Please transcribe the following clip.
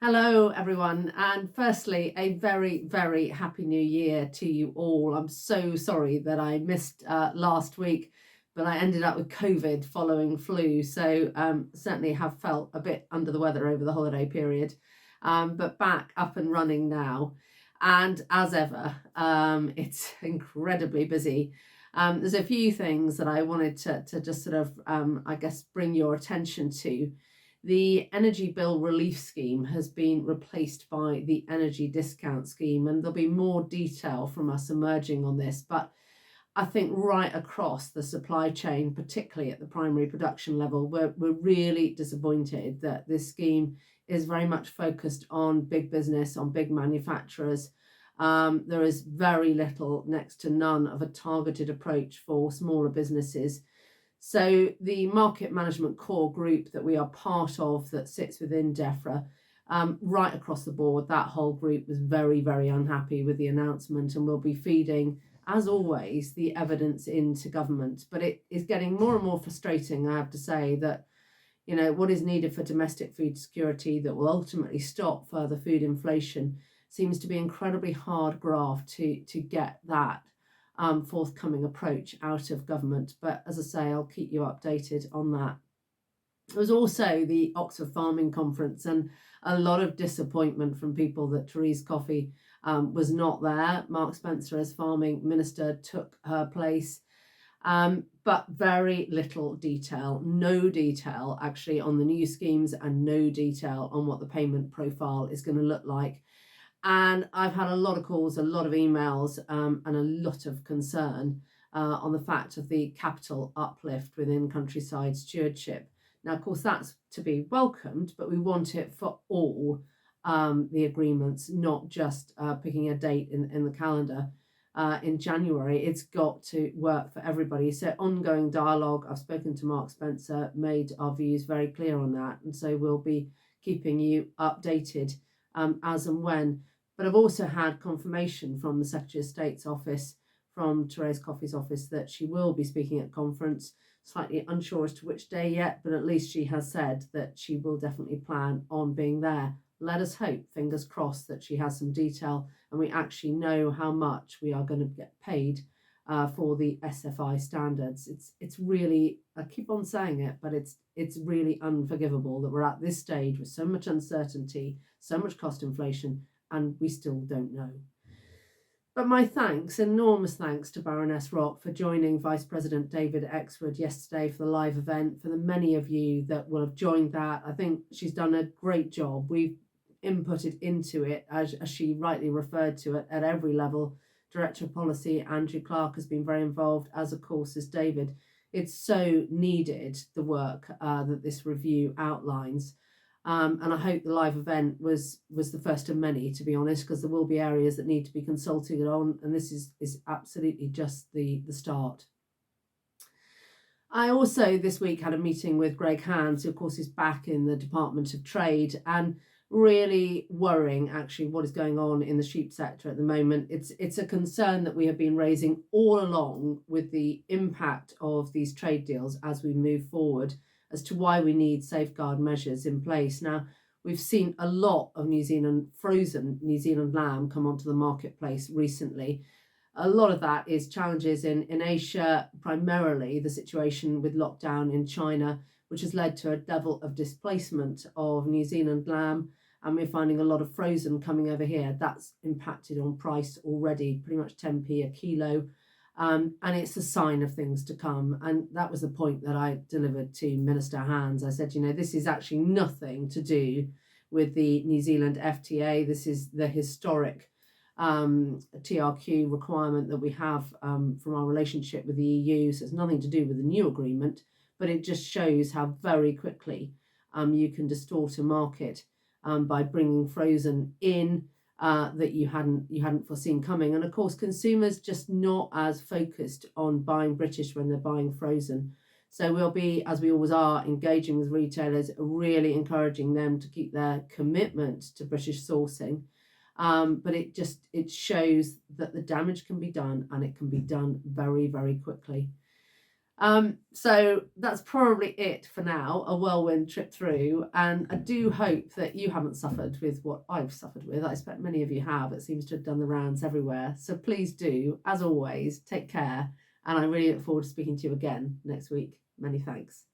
Hello, everyone. And firstly, a very, very happy new year to you all. I'm so sorry that I missed last week, but I ended up with COVID following flu. So certainly have felt a bit under the weather over the holiday period, but back up and running now. And as ever, it's incredibly busy. There's a few things that I wanted to just sort of, I guess, bring your attention to. The energy bill relief scheme has been replaced by the energy discount scheme, and there'll be more detail from us emerging on this. But I think right across the supply chain, particularly at the primary production level, we're really disappointed that this scheme is very much focused on big business, on big manufacturers. There is very little, next to none, of a targeted approach for smaller businesses. So the market management core group that we are part of that sits within DEFRA, right across the board, that whole group was very, very unhappy with the announcement and will be feeding, as always, the evidence into government. But it is getting more and more frustrating, I have to say, that what is needed for domestic food security that will ultimately stop further food inflation seems to be incredibly hard graft to get that forthcoming approach out of government. But as I say, I'll keep you updated on that. There was also the Oxford Farming Conference, and a lot of disappointment from people that Therese Coffey was not there. Mark Spencer, as farming minister, took her place. But very little detail, no detail actually on the new schemes, and no detail on what the payment profile is going to look like. And I've had a lot of calls, a lot of emails, and a lot of concern on the fact of the capital uplift within countryside stewardship. Now, of course, that's to be welcomed, but we want it for all the agreements, not just picking a date in the calendar in January. It's got to work for everybody. So ongoing dialogue. I've spoken to Mark Spencer, made our views very clear on that. And so we'll be keeping you updated as and when. But I've also had confirmation from the Secretary of State's office, from Therese Coffey's office, that she will be speaking at conference. Slightly unsure as to which day yet, but at least she has said that she will definitely plan on being there. Let us hope, fingers crossed, that she has some detail and we actually know how much we are going to get paid for the SFI standards. It's really, I keep on saying it, but it's really unforgivable that we're at this stage with so much uncertainty, so much cost inflation, and we still don't know. But my thanks, enormous thanks to Baroness Rock for joining Vice President David Exwood yesterday for the live event. For the many of you that will have joined that, I think she's done a great job. We've inputted into it, as she rightly referred to it, at every level. Director of Policy, Andrew Clark, has been very involved, as of course is David. It's so needed, the work that this review outlines. And I hope the live event was the first of many, to be honest, because there will be areas that need to be consulted on, and this is absolutely just the start. I also this week had a meeting with Greg Hands, who of course is back in the Department of Trade, and really worrying actually what is going on in the sheep sector at the moment. It's a concern that we have been raising all along with the impact of these trade deals as we move forward, as to why we need safeguard measures in place. Now, we've seen a lot of frozen New Zealand lamb come onto the marketplace recently. A lot of that is challenges in Asia, primarily the situation with lockdown in China, which has led to a level of displacement of New Zealand lamb. And we're finding a lot of frozen coming over here. That's impacted on price already, pretty much 10p a kilo. And it's a sign of things to come. And that was the point that I delivered to Minister Hands. I said, this is actually nothing to do with the New Zealand FTA. This is the historic TRQ requirement that we have from our relationship with the EU. So it's nothing to do with the new agreement, but it just shows how very quickly you can distort a market by bringing frozen in that you hadn't foreseen coming. And of course, consumers just not as focused on buying British when they're buying frozen. So we'll be, as we always are, engaging with retailers, really encouraging them to keep their commitment to British sourcing. But it shows that the damage can be done, and it can be done very, very quickly. So that's probably it for now, a whirlwind trip through. And I do hope that you haven't suffered with what I've suffered with. I expect many of you have. It seems to have done the rounds everywhere. So please do, as always, take care. And I really look forward to speaking to you again next week. Many thanks.